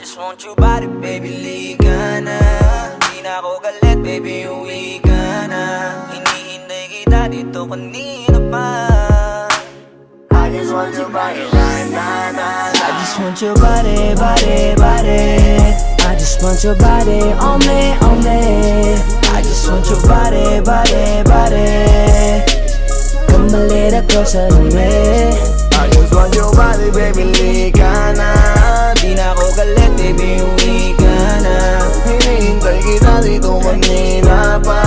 just want your body, baby, liga na. Di na ako galit, baby, uwi ka na. Hinihintay kita dito kanina pa. I just want your body right now. I just want your body, body, body. I just want your body on me, on me. I just want your body, body, body. Come a little closer to me. I just want your body, baby, liga na. Di na ako galit, baby, uwi ka na. Hinihintay kita dito kanina pa.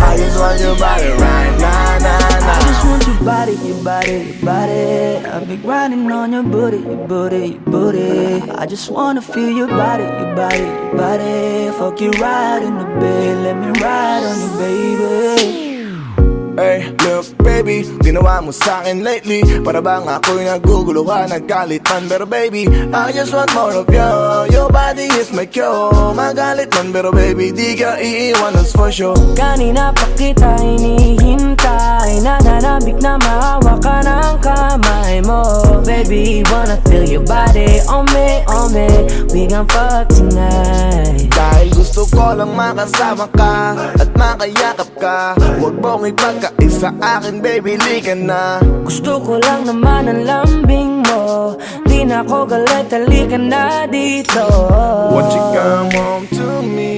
I just want your body right now, I just want your body, your body, your body. I've been grinding on your booty, your booty, your booty. I just wanna feel your body, your body, your body. Fuck you right in the bed, let me ride on you, baby. Hey, look baby, ginawa mo sa'kin lately. Para bang ako'y naguguluhan, nagkalitan. Pero baby, I just want more of you. Your body is my cure. Magalit man pero baby, di ka iiwan, that's for sure. Kanina pa kita hinihintay, nananabik na mahawa ka ng kamay mo. Baby, wanna feel your body on me, on me. We gon' fuck tonight. Dahil gusto ko lang makasama ka at makayakap ka. Huwag mong ipagkaisa akin, baby, liga na. Gusto ko lang naman ang lambing mo. Di na ako galit, halika na dito. Won't you come home to me,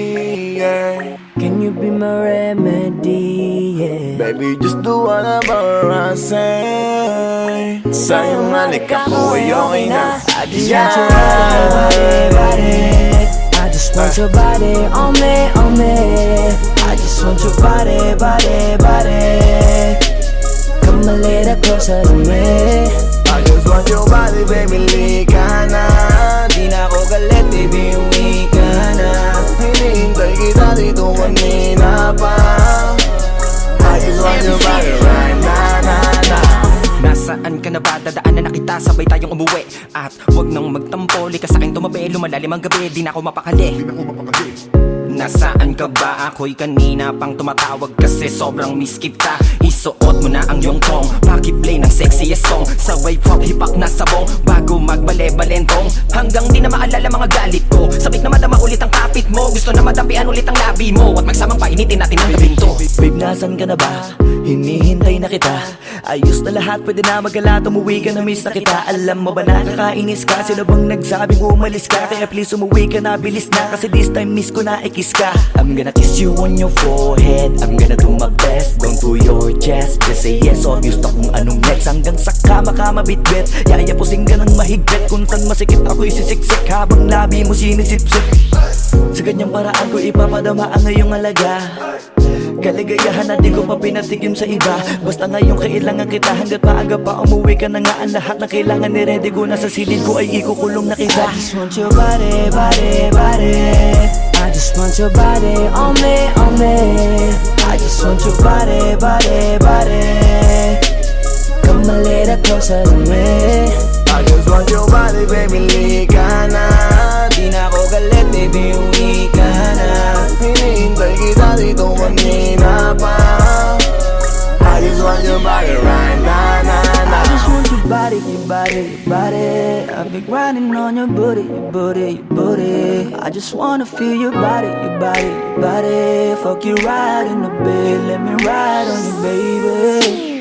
yeah. Can you be my remedy, yeah. Baby, just do whatever I say. Sa'yong halik ako ay okay na. I just want your body, body. I just want your body on me, on me. I just want your body, body, body. Come a little closer to me. I just want your body, baby, liga na. Di na ako galit, baby, uwi ka na. Hinihintay kita dito kanina pa. I just want your body right now. Nasaan ka na ba? Dadaanan na kita, sabay tayong umuwi. At huwag nang magtampo, lika sa'kin tumabi. Lumalalim ang gabi, di na ako mapakali. Nasaan ka ba? Ako'y kanina pang tumatawag kasi sobrang miss kita. Isuot mo na ang iyong tong, pakiplay ng sexiest song. Sa wave hop, hipak na sabong, bago magbale-balentong. Hanggang di na maalala mga galit ko. Sabik na madama ulit ang kapit mo. Gusto na madapian ulit ang labi mo. At magsamang painitin natin ang gabing to. Babe, nasan ka na ba? Hinihintay na kita. Ayos na lahat, pwede na magala. Umuwi ka na, miss na kita. Alam mo ba nakakainis ka? Sino bang nagsabing umalis ka? Kaya please umuwi ka na, bilis na. Kasi this time miss ko na ikis ka. I'm gonna kiss you on your forehead. I'm gonna do my best, down to your chest. Just say yes, obvious na kung anong next. Hanggang sa kama ka mabitbit. Yayapusing ka ng mahigpit. Kung saan masikip ako'y sisiksik habang labi mo sinisipsip. Sa ganyang paraan ko ipapadama ang iyong alaga. Kaligayahan na di ko pa pinatikim sa iba. Basta ngayon kailangan kita. Hanggat maaga pa umuwi ka na nga. Ang lahat na kailangan ni-ready ko. Nasa silid ko ay ikukulong na kita. I just want your body, body, body. I just want your body on me, on me. I just want your body, body, body. Come a little closer to me. I just want your body, baby, liga na. Di na ako galit, baby, uwi ka na. Hinihintay kita dito kanina pa. I just want your body right now. I just want your body, your body, your body. I've been grinding on your booty, your booty, your booty. I just wanna feel your body, your body, your body. Fuck you right in the bed, let me ride on you, baby.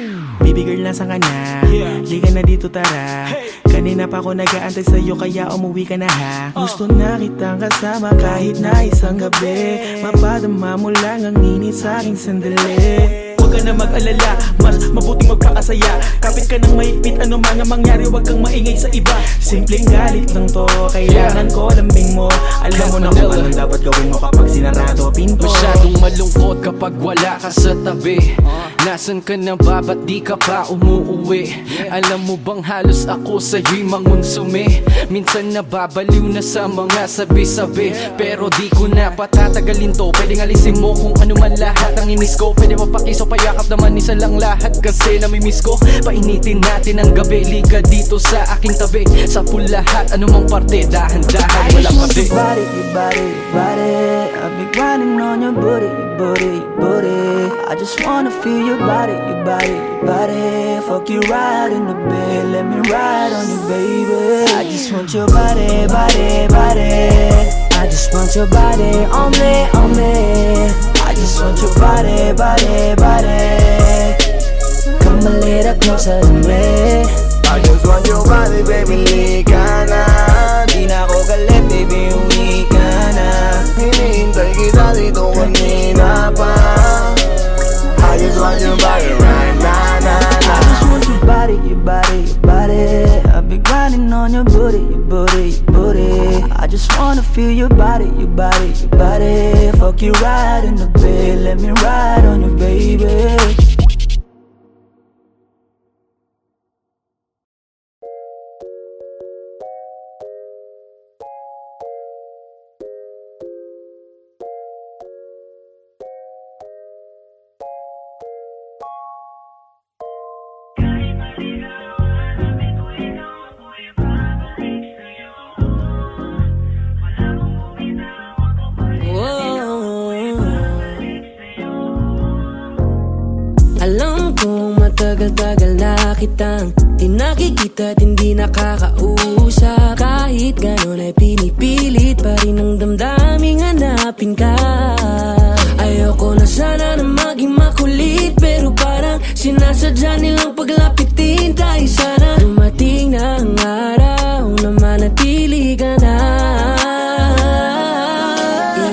Baby girl, nasa ka na? Liga na dito, tara. Kanina pa ako nag-aantay sa'yo, kaya umuwi ka na ha. Gusto na kitang kasama kahit na isang gabi. Mapadama mo lang ang init sa'king sandali. Huwag ka na mag-alala, mas mabuting magpakasaya. Kapit ka ng mahigpit, ano man ang mangyari, huwag kang maingay sa iba. Simpleng galit lang to, kailangan ko lambing mo. Alam mo na kung anong dapat gawin mo kapag sinarado pinto. Masyadong malungkot kapag wala ka sa tabi. Nasaan ka na ba? Ba't di ka pa umuuwi? Alam mo bang halos ako sa'yo'y mangunsumi? Minsan nababaliw na sa mga sabi-sabi. Pero di ko na patatagalin to. Pwedeng alisin mo kung ano man lahat ang inis ko. Pwede mapakiso, payakap naman isa lang lahat. Kasi namimiss ko. Painitin natin ang gabi. Liga dito sa aking tabi. Sa lahat, anumang parte, dahan-dahan, walang I just want kabi. your body, your body, your body. I've been grinding on your booty, your booty, your booty. I just wanna feel your body, your body, your body. Fuck you right in the bed, let me ride on you, baby. I just want your body, body, body. I just want your body on me, on me. I just want your body, body, body. Come a little closer to me. I just want your body, baby, lika na. Di na ako galit, baby, uwi ka na. Hinihintay kita dito kanina pa. I just want your body right now, na, na. I just want your body, your body, your body. I've been grinding on your booty, your booty, your booty. I just wanna feel your body, your body, your body. Fuck you right in the bed, let me ride on you, baby. Alam kong matagal-tagal na kitang di nakikita at hindi nakakausap. Kahit ganon ay pinipilit pa rin ang damdaming hanapin ka. Ayoko na sana na maging makulit, pero parang sinasadya nilang paglapitin tayo. Sana dumating na ang araw na manatili ka na.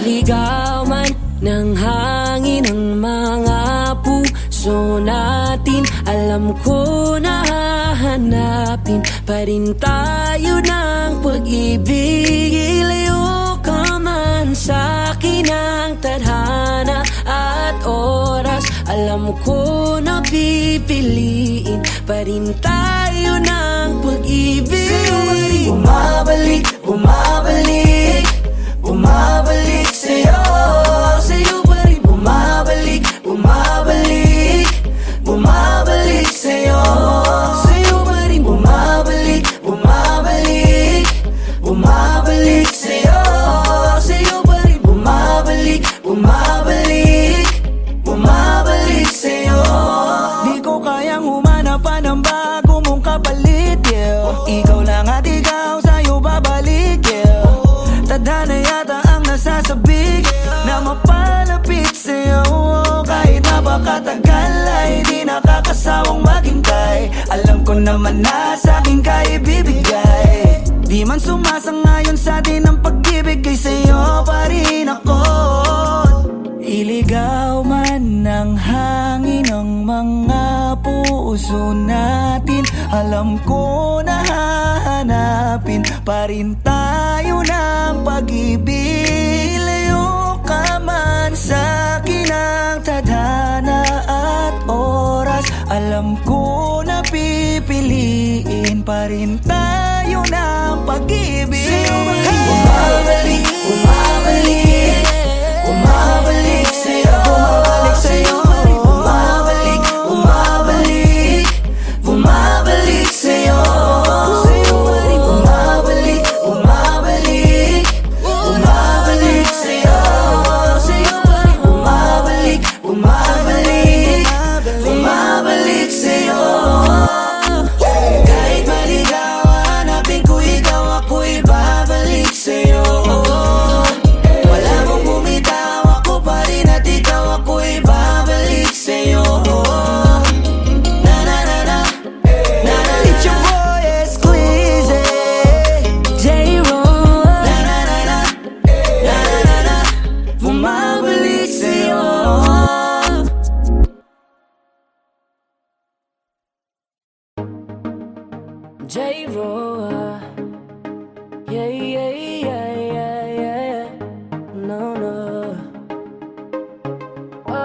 Iligaw man ng hangin ang mga puso natin. Alam ko na hahanapin pa rin tayo ng pag-ibig. Ilayo ka man sa'kin ang tadhana at oras. Alam ko na pipiliin pa rin tayo ng pag-ibig. Bumabalik, bumabalik, bumabalik sa'yo. Sa'yo pa rin bumabalik, bumabalik, bumabalik sa'yo. Sa'yo pa rin bumabalik, bumabalik, bumabalik sa'yo. Sa'yo pa rin bumabalik, bumabalik, bumabalik sa'yo. Di ko kayang humanap pa ng bago mong kapalit, yeah. Ikaw lang at ikaw, sa'yo babalik, yeah. Tadhana yata ang nasasabik na mapalapit sa'yo. Kahit napakatagal ay di nakakasawang maghintay. Alam ko naman na sa'kin ka ibibigay. Di man sumasangayon sa'tin ang pag-ibig, kay sa'yo pa rin ako. Iligaw man ng hangin ang mga puso natin. Alam ko na hahanapin pa rin tayo ng pag-ibig. Ilayo ka man sa'kin ang tadhana at oras. Alam ko na pipiliin pa rin tayo ng pag-ibig. Bumabalik, bumabalik, bumabalik sa'yo. Bumabalik sa'yo. Bumabalik, bumabalik, bumabalik sa'yo. Sa'yo pa rin bumabalik, bumabalik, bumabalik sa'yo. Sa'yo pa rin bumabalik, bumabalik, bumabalik sa'yo. Kahit maligaw, hanapin ko ikaw, ako'y babalik sa'yo. Wala mong bumitaw, ako pa rin at ikaw, ako'y babalik sa'yo. Na na na na, na na. It's your boy Esclize, J-Ro, na na na na, na na na na. Bumabalik sa'yo. J-Ro, yeah, yeah, yeah, yeah, yeah. No, no. Oh,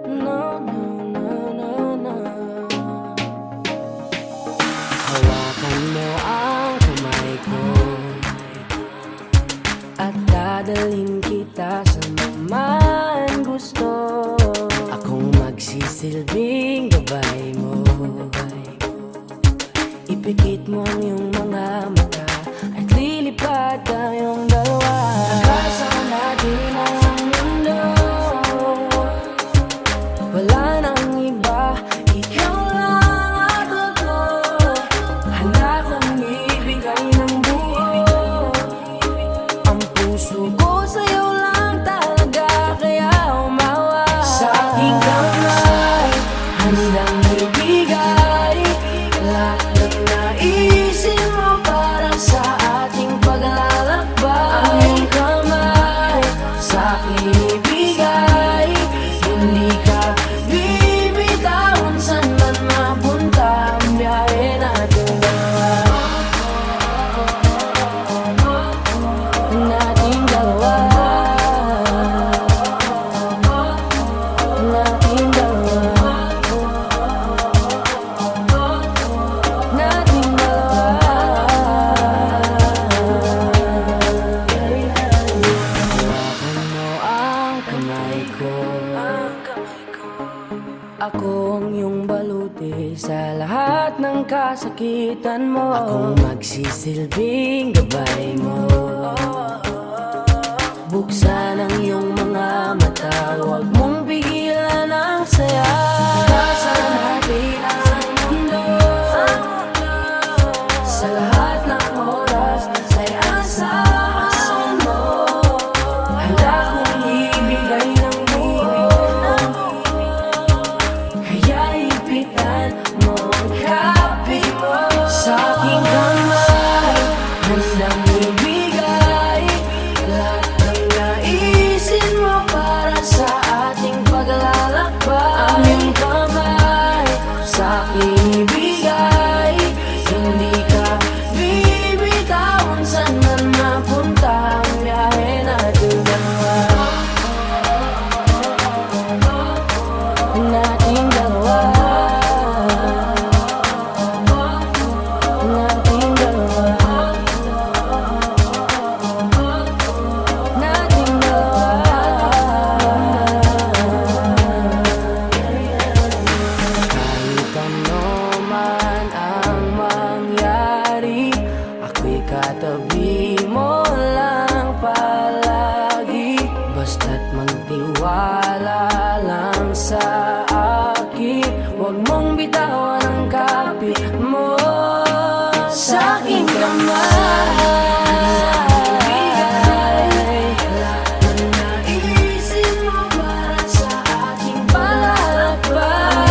no, no, no, no, no. Hawakan mo ang kamay ko at dadalhin kita sa man gusto. Akong magsisilbing gabay mo. Ipikit mo ang iyong mga mata at lilipad tayong dalawa. Nagkasama masakitan mo. Akong magsisilbing gabay mo. Buksan ang iyong mga mata, huwag mong pigilan ang saya. Nasa natin ang mundo, sa lahat ng oras ay asahan mo. Handa kong ibigay ng buo, kaya ipitan mo ang kape mo. Sa aking kamay, handang ibigay lahat ng naisin mo para sa ating paglalakbay. Ang iyong kamay sa aking ibigay, hindi ka bibitawan. Saan man mapunta ang biyahe natin dalawa, nating dalawa, nating dalawa, nating dalawa. Kahit ano man ang mangyari, ako'y katabi mo lang palagi. Basta't magtiwala lang sa akin, huwag mong bitawan ang kapit mo. Sa aking kamay, lahat ng naisin mo para sa ating paglalakbay.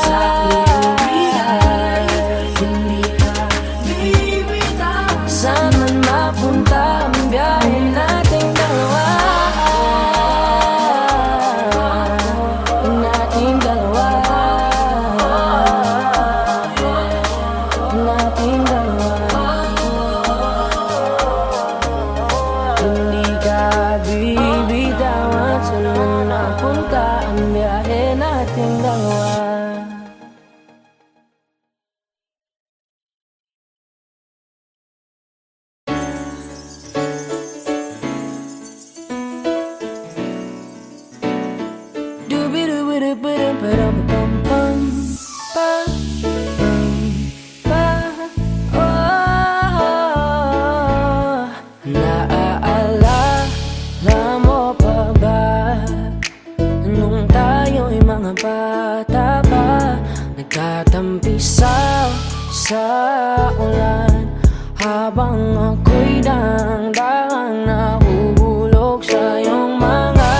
Sa aking bigay, hindi ka bibitawan. Saan man mapunta ang biyahe nating dalawa, nating dalawa, nating dalawa. Hindi ka bibitawan. Saan man napunta ang biyahe nating dalawa. Dooby-doo-ba-doo-ba-doo-ba-dum-bum-bum. Pa, pa, oh. Naaalala mo pa ba nung tayo'y mga bata pa, nagkatampisaw sa ulan, habang ako'y daang-daang nahuhulog sa iyong mga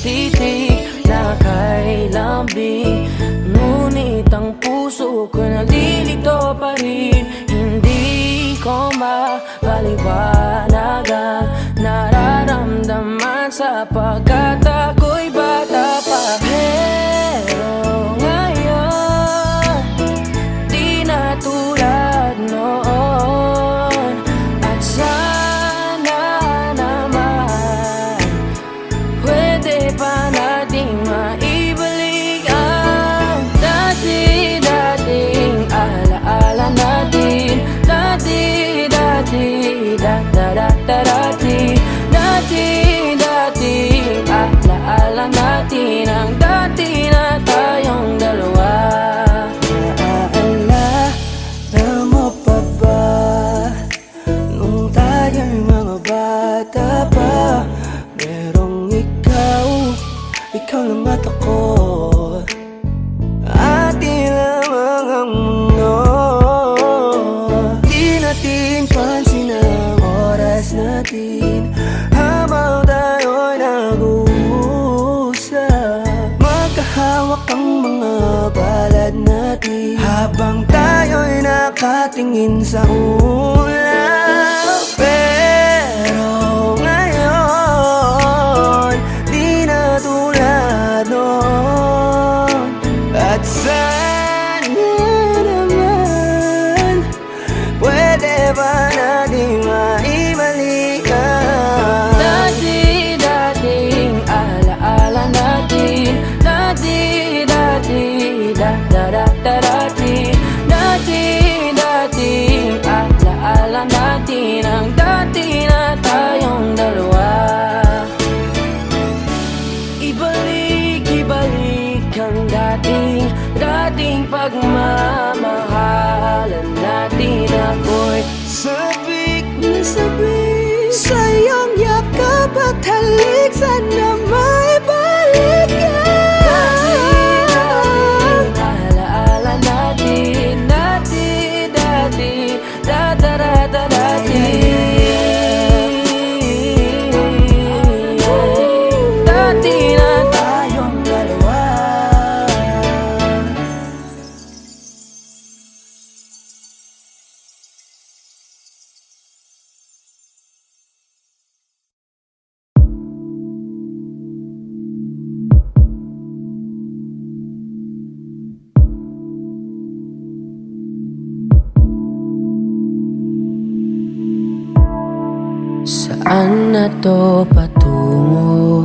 titig na kay lambing. Ngunit ang puso ko nalilito pa rin, hindi ko mapaliwanag ang nararamdaman sapagkat ako'y bata pa. Pero ngayon, di na tulad noon. At sana naman pwede pa nating maibalik ang dati-dating alaala natin. Dati-dating alaala natin, ang dati na tayong dalawa. Naaalala mo pa ba nung tayo'y mga bata pa, merong ikaw lang at ako, atin lamang ang mundo. Di natin pansin ang oras natin habang tayo'y nag-uusap. Magkahawak ang mga palad natin habang tayo'y nakatingin sa ulap. Pero ngayon, di na tulad noon. At sana naman pwede ba natin maibalik ang dati-dating alaala natin. Dati-dating alaala Saan na to patungo?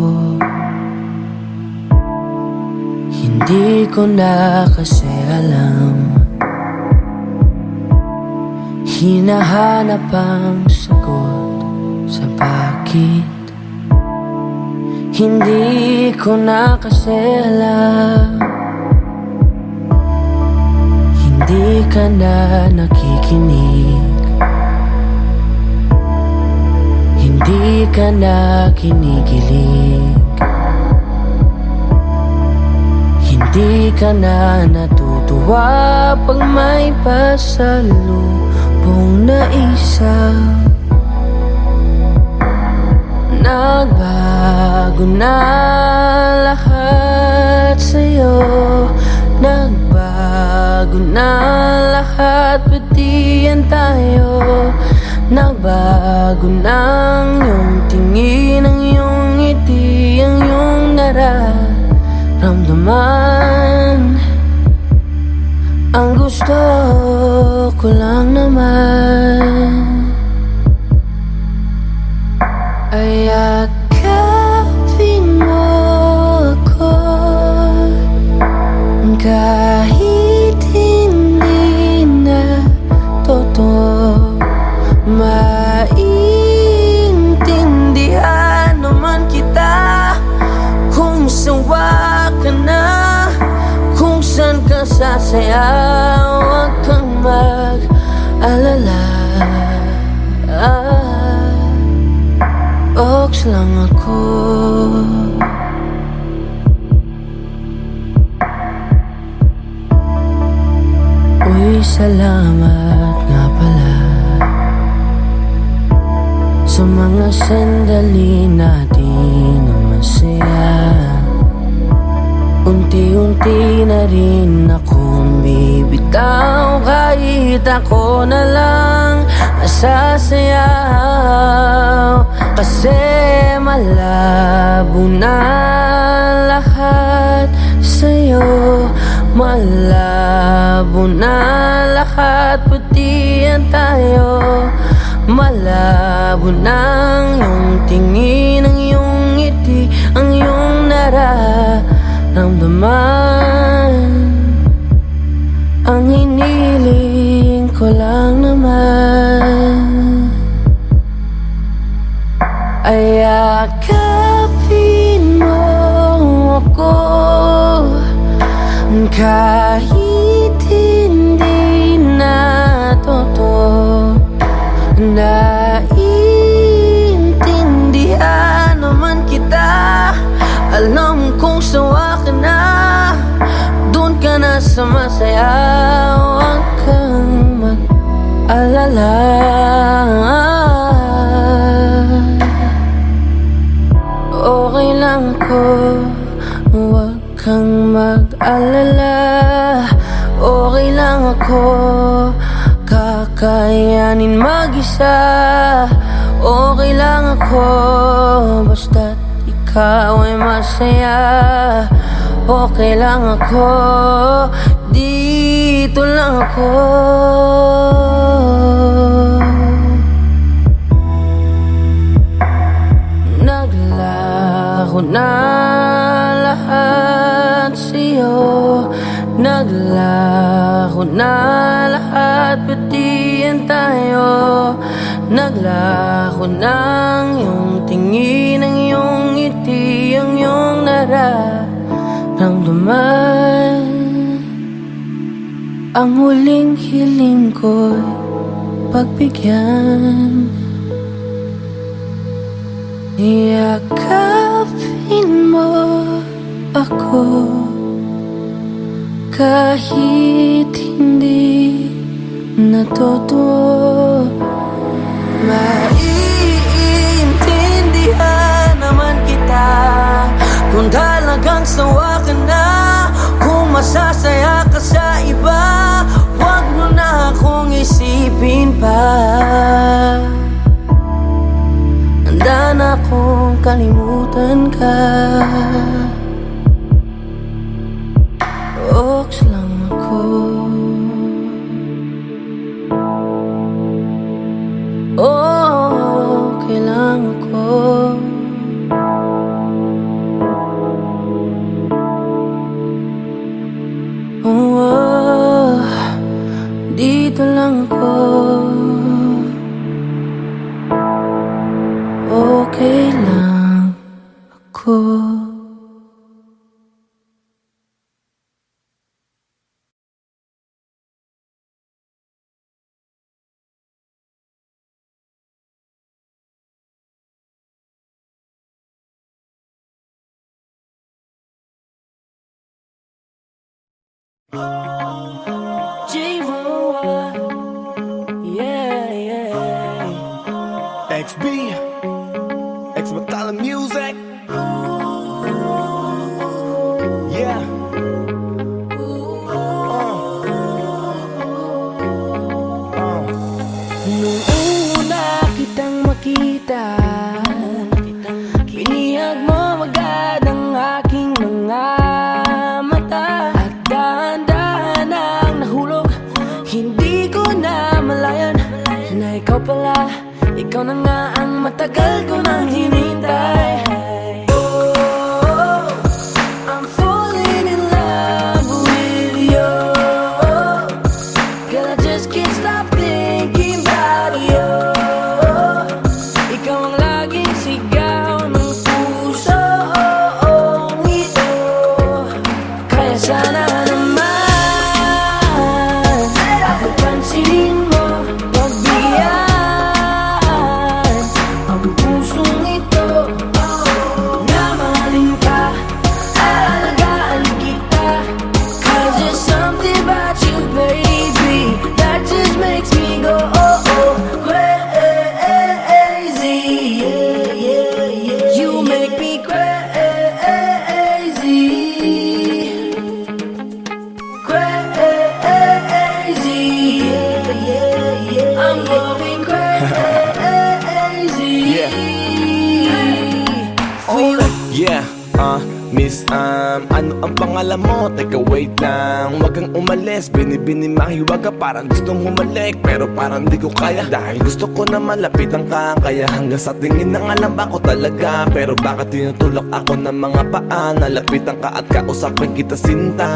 Hindi ko na kasi alam. Hinahanap ang sagot sa bakit. Hindi ko na kasi alam. Hindi ka na nakikinig. Hindi ka na kinikilig. Hindi ka na natutuwa pag may pasalubong na isa. Nagbago na lahat sa'yo. Nagbago na lahat, pati yan tayo. Nagbago na ang iyong tingin, ang iyong ngiti, ang iyong nararamdaman. Ang gusto ko lang naman ay yakapin mo ako kahit hindi na totoo. Maintindihan naman kita kung sawa ka na, kung saan ka sasaya. Huwag kang mag-alala. Ox lang ako. Uy, salamat nga pala sa mga sandali natin na masaya. Unti-unti na rin akong bibitaw, kahit ako na lang nasasayaw. Kasi malabo na lahat sa'yo. Malabo na lahat, pati yan tayo. Malabo na ang iyong tingin, ang iyong ngiti, ang iyong nararamdaman. Ang hiniling ko lang naman ay yakapin mo ako kahit hindi na totoo. Naiintindihan naman kita. Alam kong sawa ka na, doon ka na sa masaya. Huwag kang mag-alala. Okay lang ako. Huwag kang mag-alala. Okay lang ako. Kakayanin mag-isa. Okay lang ako, basta't ikaw ay masaya. Okay lang ako, dito lang ako. Naglaho na lahat sa'yo. Naglaho na lahat, pati yan tayo. Naglaho na ang iyong tingin, ang iyong ngiti, ang iyong nararamdaman. Ang huling hiling ko'y pagbigyan. Yakapin mo ako kahit hindi na totoo. Maiintindihan naman kita kung talagang sawa ka na, kung masasaya ka sa iba. Huwag mo na akong isipin pa. Handa na akong kalimutan ka. Ox lang ako. Okay lang ako. J-Roa, yeah, yeah. XB, X Battalion Music. Yeah. Nung una kitang makita, binihag mo agad ang aking mga mata. At dahan-dahan ang nahulog, hindi ko na malayan na ikaw pala, ikaw na nga ang matagal ko nang hinintay. Oh, I'm falling in love with you. Girl, I just can't stop thinking about you. Ikaw ang laging sigaw ng pusong ito. Kaya sana naman ako'y pansinin mo, pagbigyan ang pusong ito. Na mahalin ka, aalagaan kita. 'Cause there's something about you, baby, that just makes me go crazy. Yeah, yeah, yeah. You make me crazy, crazy. Yeah, yeah, yeah. I'm going crazy. Yeah. For you. Yeah, Miss, ano ang pangalan mo? Teka, wait lang. Wag kang umalis, binibini mahiwag ka. Parang gustong humalik, pero parang di ko kaya. Dahil gusto ko na malapitan ka. Kaya hanggang sa tingin ng alam ba ko talaga. Pero bakit tinutulak ako ng mga paa? Nalapitan ka at kausapin kita, sinta.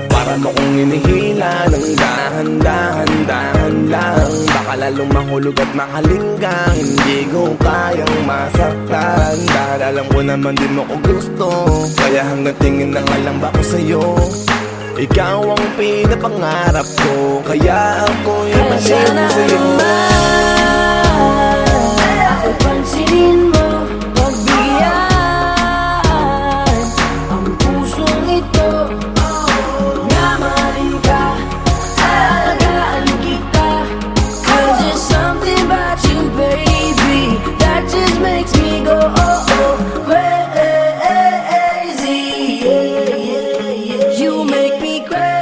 Para mo kong inihila ng dahan-dahan lang. Baka lalong mahulog at mahalinggang. Hindi ko kayang masaktan. Dahil alam ko naman di mo ko gusto. Kaya hanggang tingin ng alam ba ko sa'yo. Ikaw ang pinapangarap ko. Kaya ako'y Kaya sana sa'yo. naman ako'y pansinin mo, pagbigyan ang pusong ito. Na mahalin ka, aalagaan kita. 'Cause there's something about you, baby, that just makes me go crazy. Yeah, yeah, yeah. You make me crazy,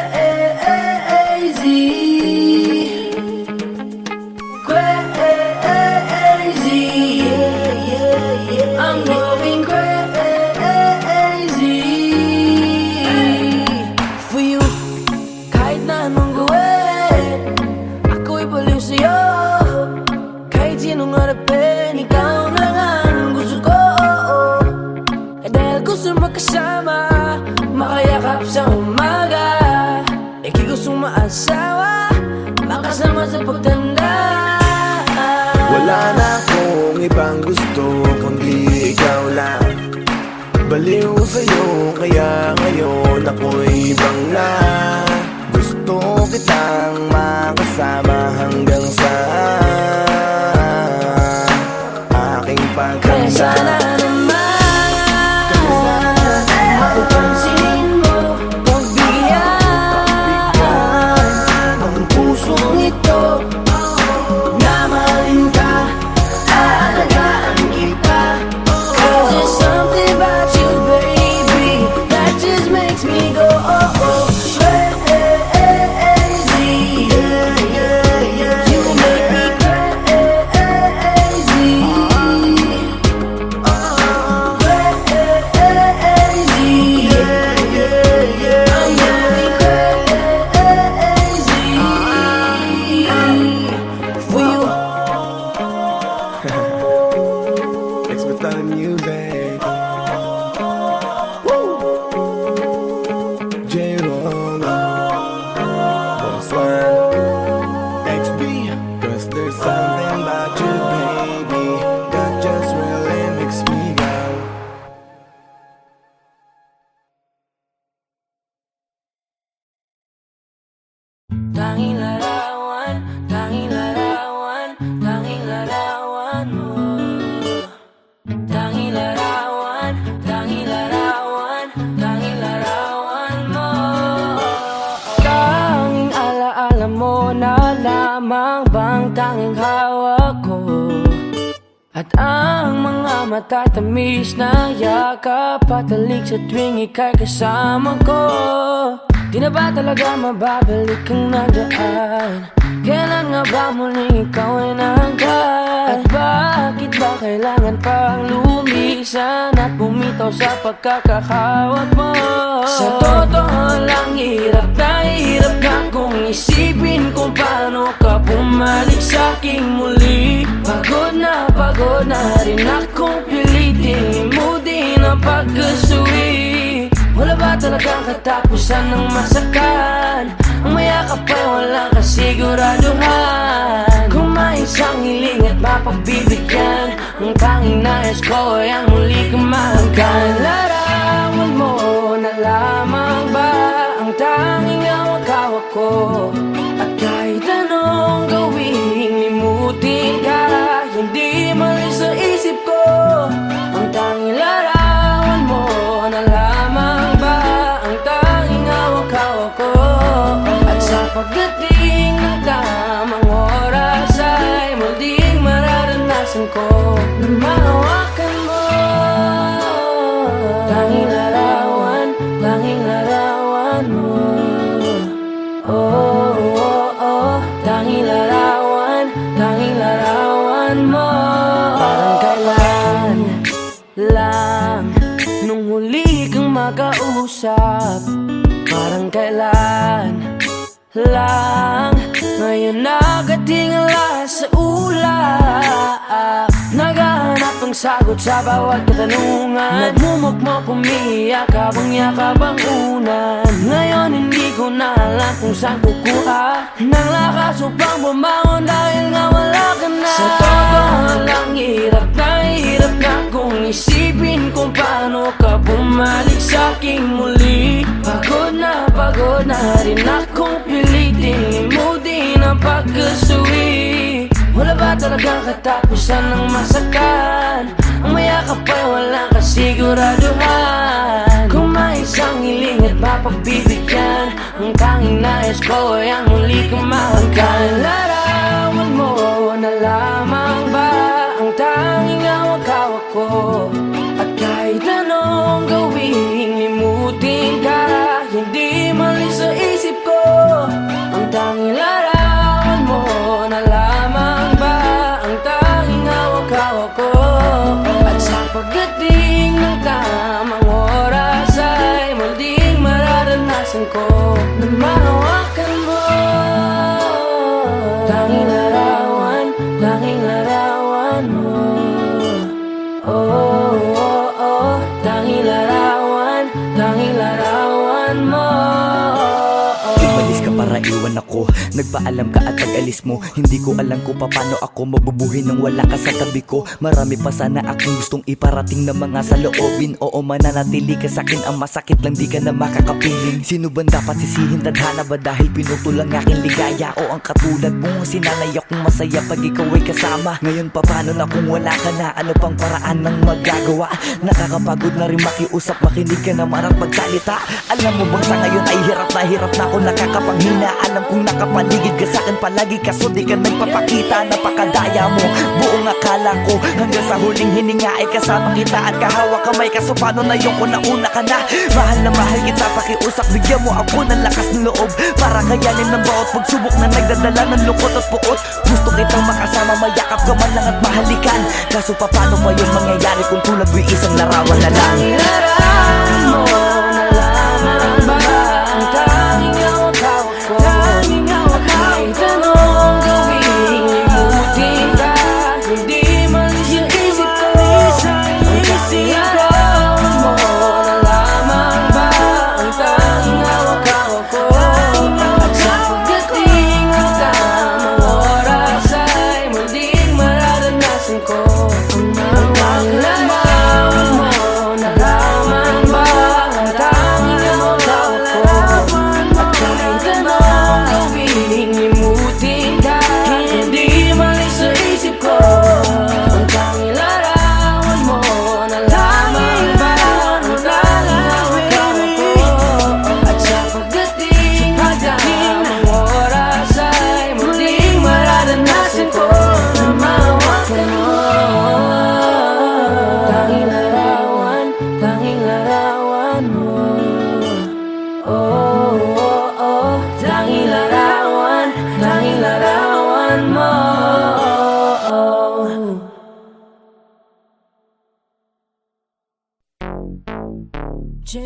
crazy. Yeah, yeah, yeah. I'm going crazy for you. Kahit na anong gawin, ako'y baliw sa'yo. Kahit sinong harapin, ikaw na nga ang gusto ko. Dahil gusto magkasama, makayakap sa umaga. Ika'y gustong maasawa, makasama sa pagtanda. Wala na akong ibang gusto kundi ikaw lang. Baliw sa'yo kaya ngayon ako'y ibang na. Gusto kitang makasama hanggang sa aking Kaya sana pagkanda. naman ako'y pansinin mo, pagbigyan ang pusong ito. Na mahalin ka, aalagaan kita. 'Cause there's something about you, baby, that just makes me go crazy. Yeah, yeah, yeah. You make me crazy, crazy. Yeah, yeah, yeah. I'm going crazy for you. X Battalion Music. Woo! J-Rola, Boss One, XB. 'Cause there's something about you, baby, that just really makes me go. Tanging larawan, tanging larawan, tanging larawan mo. Tanging larawan, tanging larawan, tanging larawan mo. At ang mga matatamis na yakap Patalig sa tuwing ika'y kasama ko. Di na ba talaga mababalik ang nagaan? Kailan nga ba muling ikaw ay nangkat? At bakit ba kailangan pang lumisan at bumitaw sa pagkakahawak mo? Sa totoo lang, hirap na kung isipin kung paano ka bumalik sa'king muli. Pagod na rin akong pilitin, limutin ang pagkasuwi. Wala ba talagang katapusan ng masakan? Ang mayakap ay walang kasiguraduhan. Kung may isang hiling at mapagbibigyan, ang tanging nais ko ay ang muli kang mahanggan. Larawan mo na lamang ba ang tanging hawak-hawak ko? At kahit anong gawing limutin ka, hindi malis sa isip ko. Ang tanging larawan mo na lamang ba ang tanging hawak-hawak ko? At sa pagdating ng tamang oras ay muling mararanasan ko na mahawakan mo. Tanging larawan mo. Oh, oh, oh. Tanging larawan mo. Parang kailan lang nung huli kang makausap. Parang kailan lang ngayon nakatingala sa ulap. Naghahanap ng sagot sa bawat katanungan. Nagmumukmok, umiiyak habang yakap ang unan. Ngayon hindi ko na alam kung saan kukuha ng lakas upang bumangon dahil nga wala ka na. Sa totoo lang, hirap na kung isipin kung paano ka bumalik sa'king muli. Pagod na rin akong pilitin, limutin ang pagkasuwi. Wala ba talagang katapusan ng masakan? Ang mayakap ay walang kasiguraduhan. Kung may isang hiling at mapagbibigyan, ang tanging nais ko ay ang muli kang mahanggan. Larawan mo na lamang ba ang tanging hawak-hawak ko? At kahit anong gawing limutin ka, hindi malis sa isip ko. Ang tanging larawan mo na lamang ba ang tanging hawak-hawak ko? At sa pagdating ng tamang oras ay muling mararanasan ko na mahawakan mo. Tanging larawan mo. Oh, oh, oh. Tanging larawan mo. Umalis ka para iwan ako. Nagpaalam ka at pag-alis mo, hindi ko alam kung paano ako mabubuhay nang wala ka sa tabi ko. Marami pa sana akong gustong iparating na mga saloobin. Oo, mananatili ka sa'kin, ang masakit lang di ka na makakapiling. Sino ba dapat sisihin? Tadhana ba dahil pinutol ang aking ligaya? O ang katulad mo, sinanay akong masaya pag ikaw ay kasama. Ngayon pa paano na kung wala ka na? Ano pang paraan ng magagawa? Nakakapagod na rin makiusap, makinig ka naman at magsalita. Alam mo bang sa ngayon ay hirap na ako nakakapanghina. Alam kong nakapaligid ka sa'kin palagi, kaso di ka nagpapakita. Napakadaya mo, buong akala ko hanggang sa huling hininga ay kasama kita at kahawak kamay. Kaso paano na yung kung nauna ka na? Mahal na mahal kita, pakiusap, bigyan mo ako ng lakas ng loob para kayanin ng bawat pagsubok na nagdadala ng lungkot at puot. Gusto kitang makasama, mayakap ka man lang at mahalikan. Kaso paano pa yung mangyayari kung tulad mo isang larawan na lang? Larawan mo na lamang ba ang tanging hawak-hawak ko? Kahit anong gawing limutin ka, hindi malis yung isip ko. Ang tanging larawan mo na lamang ba ang tanging hawak-hawak ko? At sa pagdating ng tamang oras ay muling mararanasan ko ang tanging larawan mo na lamang ba ang XP.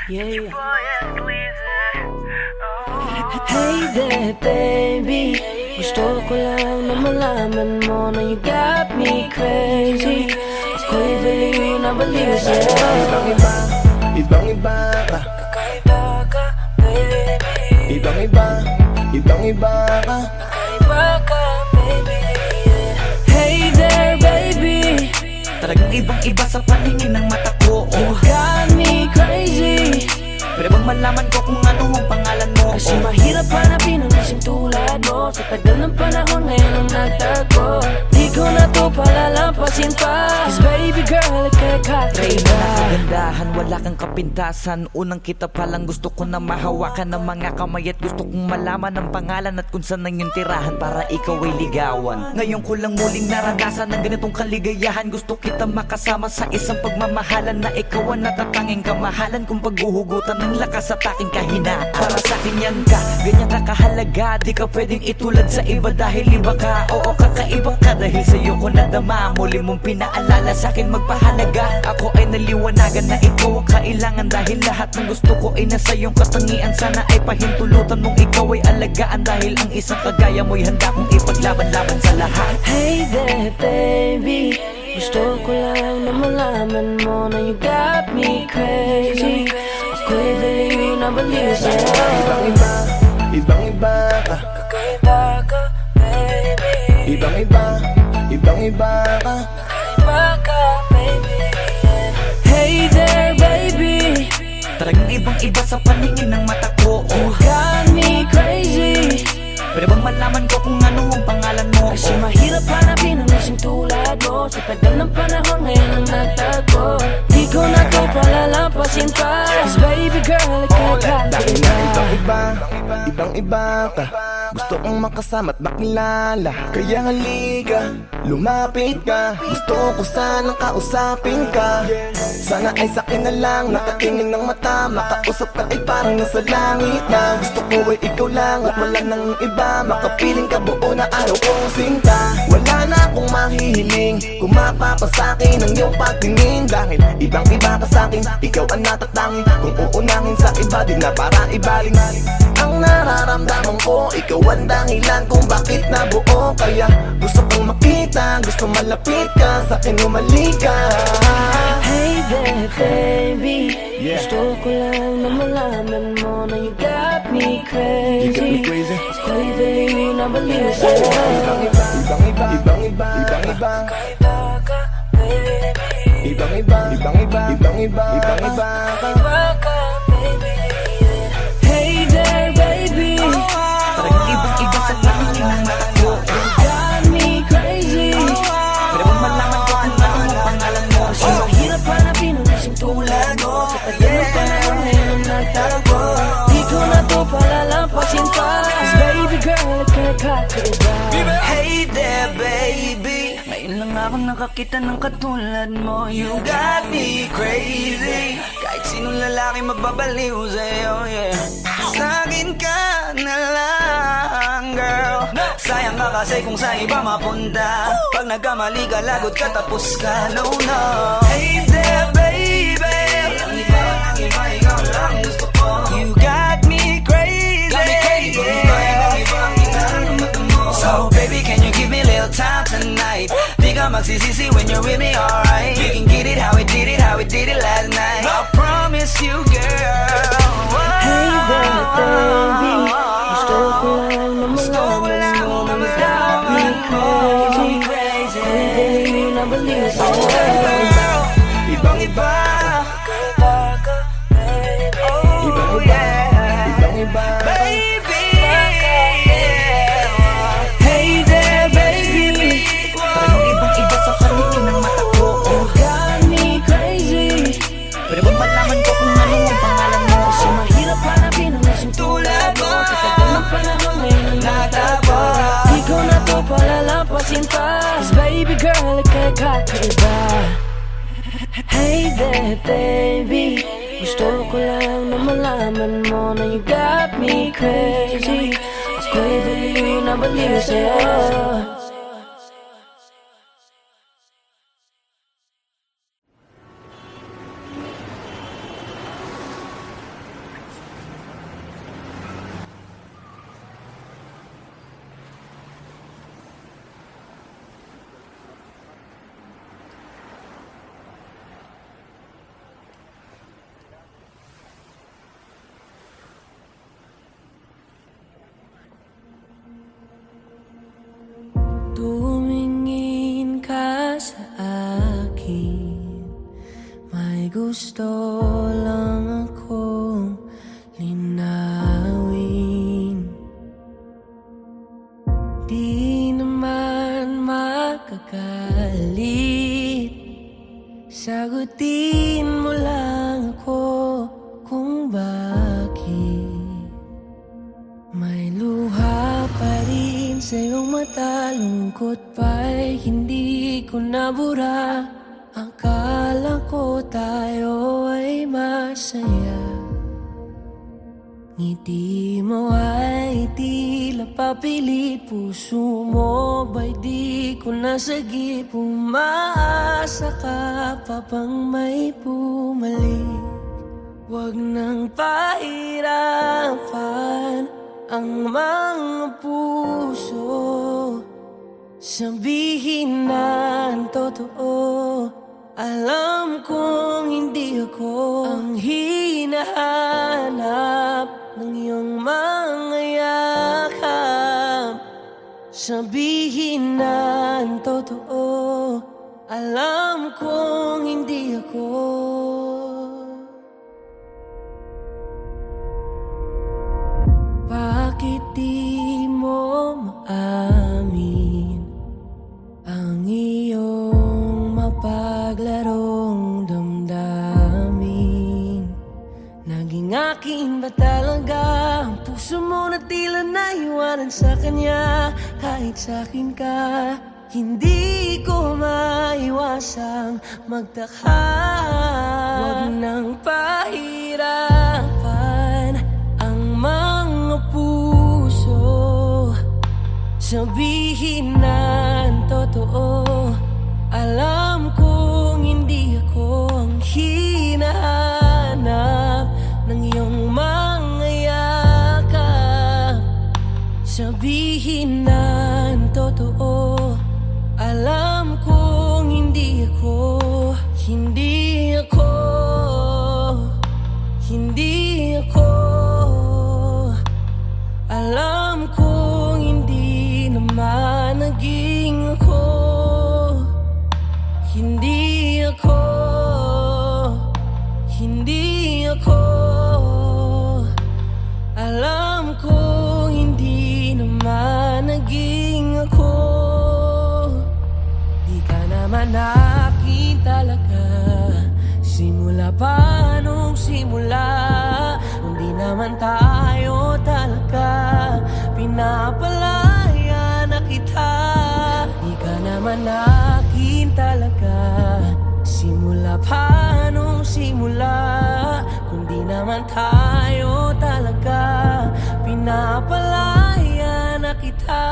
Yeah. Hey there, baby. Gusto ko lang na malaman mo na you got me crazy. Ako'y baliw na baliw sa'yo. Ibang-iba, ibang-iba ka. Kakaiba ka, baby. Ibang-iba, ibang-iba ka. Kakaiba ka, baby. Hey there, baby. Talagang ibang-iba sa paningin ng mata ko. You got me crazy. Pwede bang malaman ko kung ano ang pangalan mo? Kasi mahirap hanapin ang isang tulad mo. Sa tagal ng panahon ngayon ang nagtago. Di ko na to palalampasin pa. Cause baby girl, ika'y Train kakaiba. na kagandahan, wala kang kapintasan. Unang kita pa lang gusto ko na mahawakan ng mga kamay. At gusto kong malaman ang pangalan at kung saan ang iyong tirahan para ikaw ay ligawan. Ngayon ko lang muling naranasan ng ganitong kaligayahan. Gusto kita makasama sa isang pagmamahalan na ikaw ang natatanging kamahalan kung paghuhugutan ng lakas at aking kahinaan. Para sa akin yan ka, ganyan ka kahalaga. Di ka pwedeng itulad sa iba dahil iba ka. Oo, kakaiba ka dahil sa'yo ko nadama. Muli mong pinaalala sa akin magpahalaga. Ako ay naliwanagan na ikaw ang kailangan. Dahil lahat ng gusto ko ay nasa iyong katangian. Sana ay pahintulutan mong ikaw ay alagaan. Dahil ang isang kagaya mo'y handa kong ipaglaban-laban sa lahat. Hey there, baby. Gusto ko lang na malaman mo na you got me crazy. Ako'y baliw na baliw sa'yo. Ibang-iba, ibang-iba ka. Kakaiba ka, baby. Ibang-iba, ibang-iba ka. Kakaiba ka, baby. Hey there, baby. Talagang ibang-iba sa paningin ng mata ko. You got me crazy. Pwede bang malaman ko kung ano ang pangalan mo? Kasi mahirap hanapin ang isang tulad mo. Sa tagal ng panahon ngayon ang nagtago. Di ko na to palalampasin pa. Cause baby girl, ika'y Dahil na kakaiba. ibang-iba, ibang-iba ka. Gusto kong makasama at makilala. Kaya halika, lumapit ka. Gusto ko sanang kausapin ka. Sana ay sakin na lang, nakatingin ng mata. Makausap ka ay parang nasa langit na. Gusto ko ay ikaw lang at wala nang iba. Makapiling ka buo na araw kong sinta. Wala na akong mahihiling kung mapapasakin ang iyong pagtingin. Dahil ibang-iba ka sakin, ikaw ang natatangi. Kung uunangin sa iba, di na para ibaling. Ang nararamdaman ko, ikaw ang dahilan kung bakit nabuo. Kaya gusto kong makita, gusto malapit ka, sa akin umalik ka. Hey there, baby. Gusto ko lang na malaman mo na you got me crazy. You got me crazy. Ako'y baliw na baliw sa'yo. Ibang-iba, ibang-iba, ibang-iba, ibang-iba. Kakaiba ka, baby. Ibang-iba, ibang-iba, ibang-iba, ibang-iba ka. Kakaiba ka, baby. Hey there, baby. Talagang ibang-iba sa paningin ng mata ko. You got me crazy. Pwede bang malaman ko kung ano ang pangalan mo? Kasi mahirap hanapin ang isang tulad mo. Sa tagal ng panahon ngayon ang nagtago. Di ko na to palalampasin pa. Cause baby girl, ika'y kakaiba. Hey there, baby. Ngayon lang ako nakakita ng katulad mo. You got me crazy. Kahit sinong lalaki mababaliw sa'yo, yeah. Sa'kin ka na lang, girl. Sayang ka kasi kung sa iba mapunta. Pag nagkamali ka, lagot ka, tapos ka. No, no. Hey there, baby. Ang iba, ikaw lang gusto ko. You got me crazy. Got me crazy. So baby, can you give me a little time tonight? Di ka magsisisi when you're with me, alright? We can get it how we did it, how we did it last night. I promise you, girl. Hey there, baby. Gusto ko lang na malaman mo na you got me crazy. Ako'y baliw na baliw sa'yo. Ibang-iba, Kakaiba ka, baby. ibang-iba, ibang-iba. Baby, Hey there, baby. Talagang ibang-iba sa paningin ng mata ko. You got me crazy. Pwede bang malaman ko kung ano ang pangalan mo? Kasi mahirap hanapin ang isang tulad mo. Sa tagal ng panahon ngayon ang nagtago. Di ko na to palalampasin pa. Cause baby girl, ika'y kakaiba. Hey there, baby. Gusto ko lang na malaman mo na you got me crazy. Ako'y baliw na baliw sa'yo. gusto lang akong linawin. Di naman makagalit, sagutin mo lang ako kung bakit may luha pa rin sa iyong mata. Lungkot pa'y hindi ko nabura. Akala ko tayo ay masaya. Ngiti mo ay tila papilit, puso mo ba'y di ko nasagip. Umaasa ka pa bang may bumalik? Huwag nang pahirapan ang mga puso. Sabihin na ang totoo, alam kong hindi ako ang hinahanap ng iyong mga yakap. Sabihin na ang totoo, alam kong hindi ako. Bakit di mo maamin ang iyong mapaglarong damdamin? Naging akin ba talaga ang puso mo na tila naiwanan sa kanya? Kahit sa'kin ka, hindi ko maiwasang magtaka. Huwag nang pahirapan ang mga puso. Sabihin na ang totoo, alam kong hindi ako ang hinahanap ng iyong mga yakap. Sabihin na ang totoo, alam kong hindi ako, hindi ako, hindi ako. Alam kong hindi naman naging ako, hindi ako, hindi ako. Alam kong hindi naman naging ako. Di ka naman akin talaga, simula pa nung simula. Hindi naman tayo talaga, pinapalaya na kita. Di ka naman akin talaga, simula pa nung simula. Kundi naman tayo talaga, pinapalaya na kita.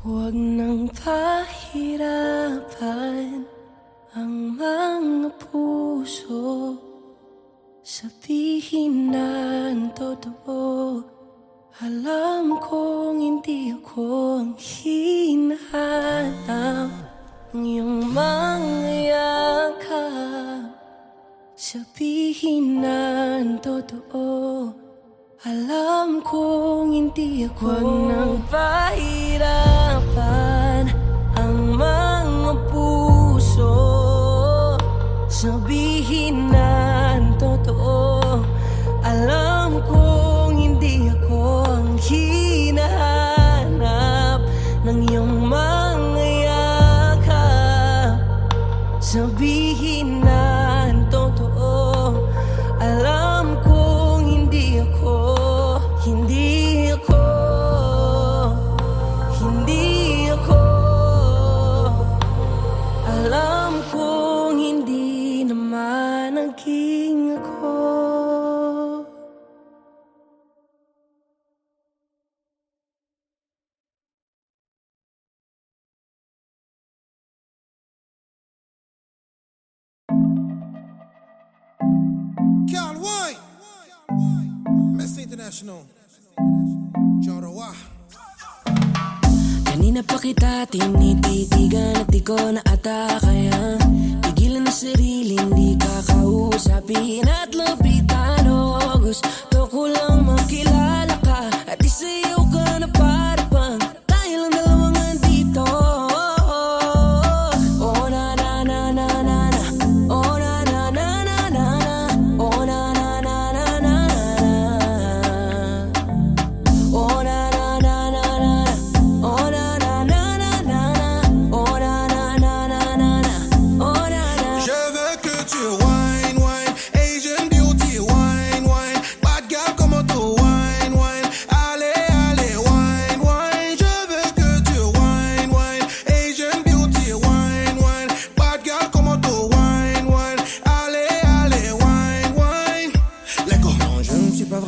Huwag nang pahirapan ang mga puso. Sabihin na ang totoo, alam kong hindi ako ang hinahanap ng iyong mga yakap. Sabihin na ang totoo, alam kong hindi ako. Huwag nang pahirapan ang mga puso. Sabihin na ang totoo, alam kong hindi ako ang hinahanap ng iyong mga yakap. Sabihin na ang totoo, alam kong hindi ako, hindi ako, hindi ako. Alam kong hindi naman naging ako. Cal White, Miss International, Jorowa. Kanina pa kita tinititigan at di ko na ata kaya pigilan na sarili, hindi ka kausapin at lapitan. O gusto ko lang makilala ka at isayaw ka na para bang tayo lang dalawang andito.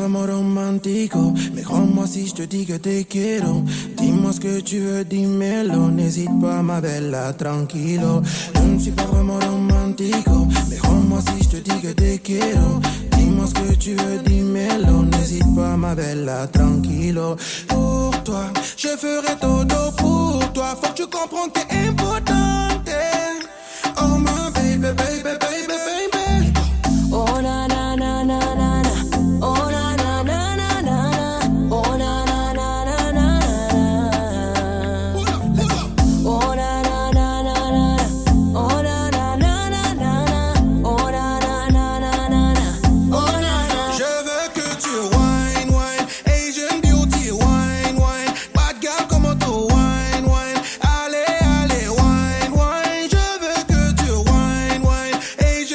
vraiment romantico, mais crois-moi si je te dis que t'es quiero. Dis-moi ce que tu veux, dis-moi, n'hésite pas ma bella, tranquilo. Je ne suis pas vraiment romantico, mais crois-moi si je te dis que t'es quiero. Dis-moi ce que tu veux, dis-moi, n'hésite pas ma bella, tranquilo. Pour toi, je ferai todo pour toi, faut que tu comprennes que t'es importante. Oh my baby, baby, baby, baby. Oh na na na na na na. Oh na na na na na na. Oh na na na na na na. Oh na na na na na. Oh na na na na na. Oh na na na na na na. Oh na na. Je veux que tu wine, wine, Asian beauty, wine, wine. Bad girl, comment tu wine, wine. Allez, allez, wine, wine. Je veux que tu wine, wine, Asian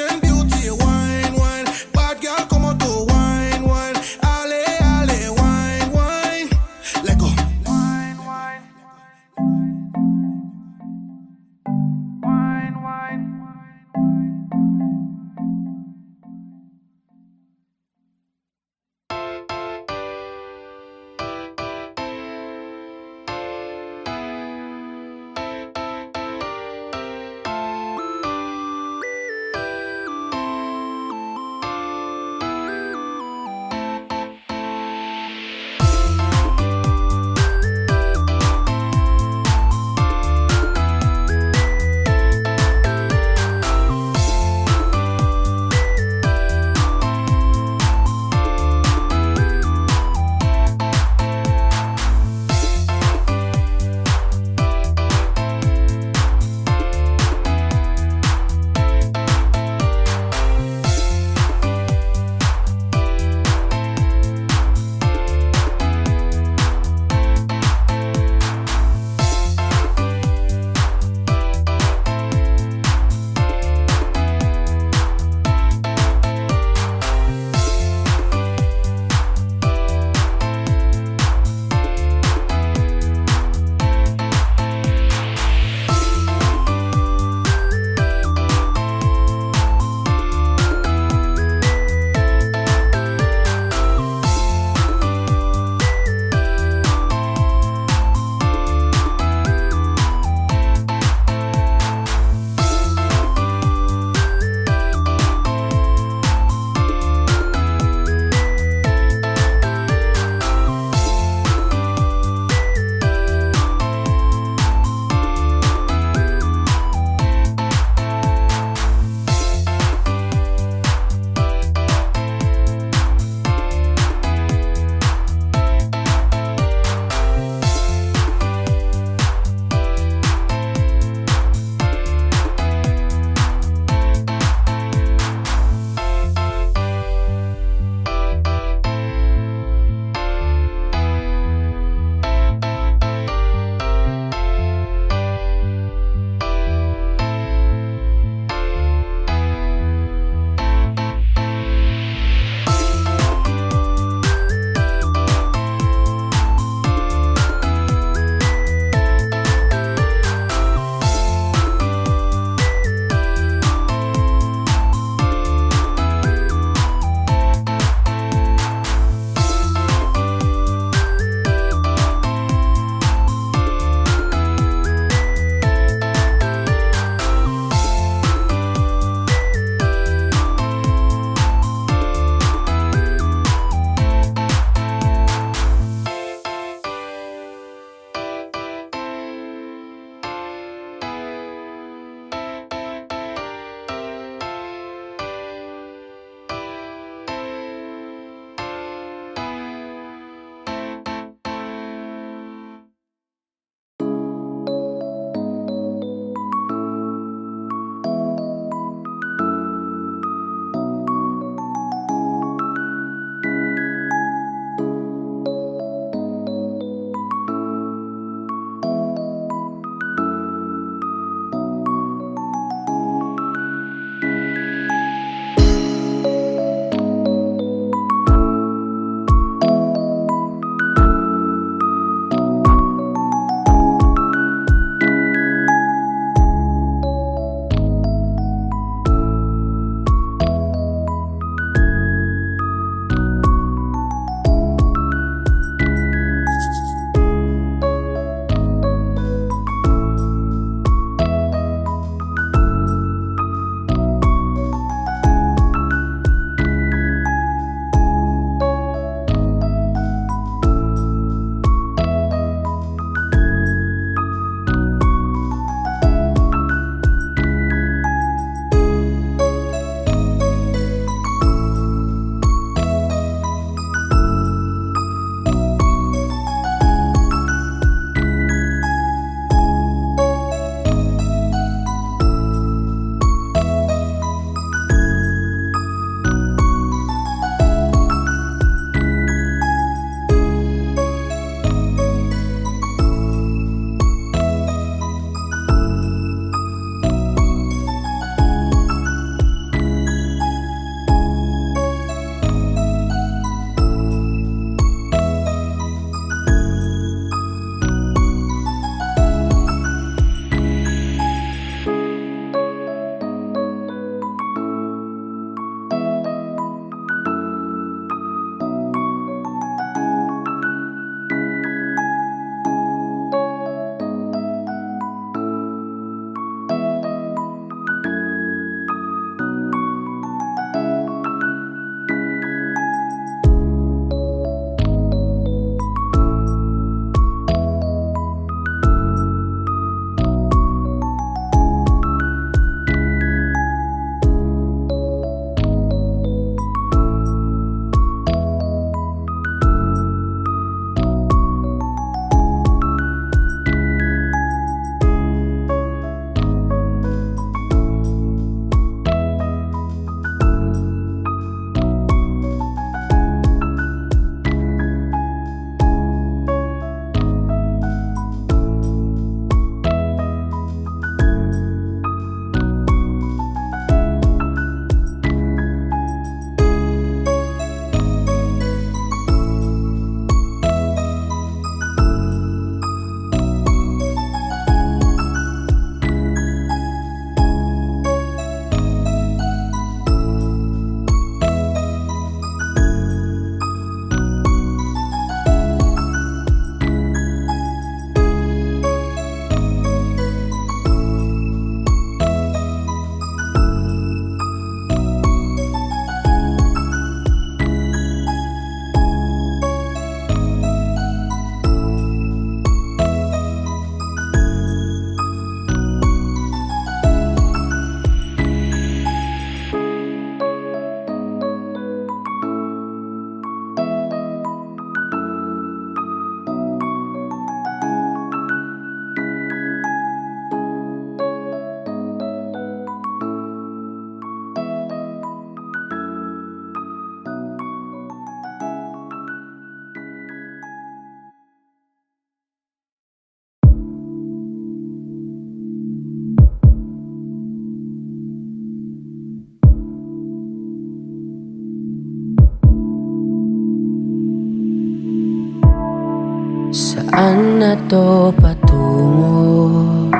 Saan na to patungo?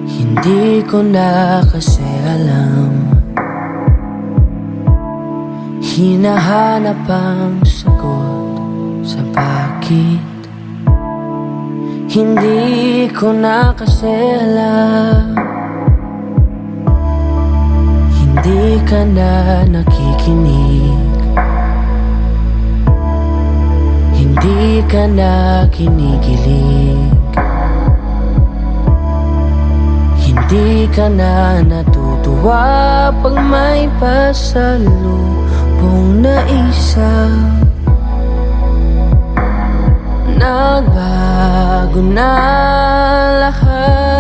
Hindi ko na kasi alam. Hinahanap ang sagot sa bakit. Hindi ko na kasi alam. Hindi ka na nakikinig. Hindi ka na kinikilig. Hindi ka na natutuwa pag may pasalubong na isa. Nagbago na lahat.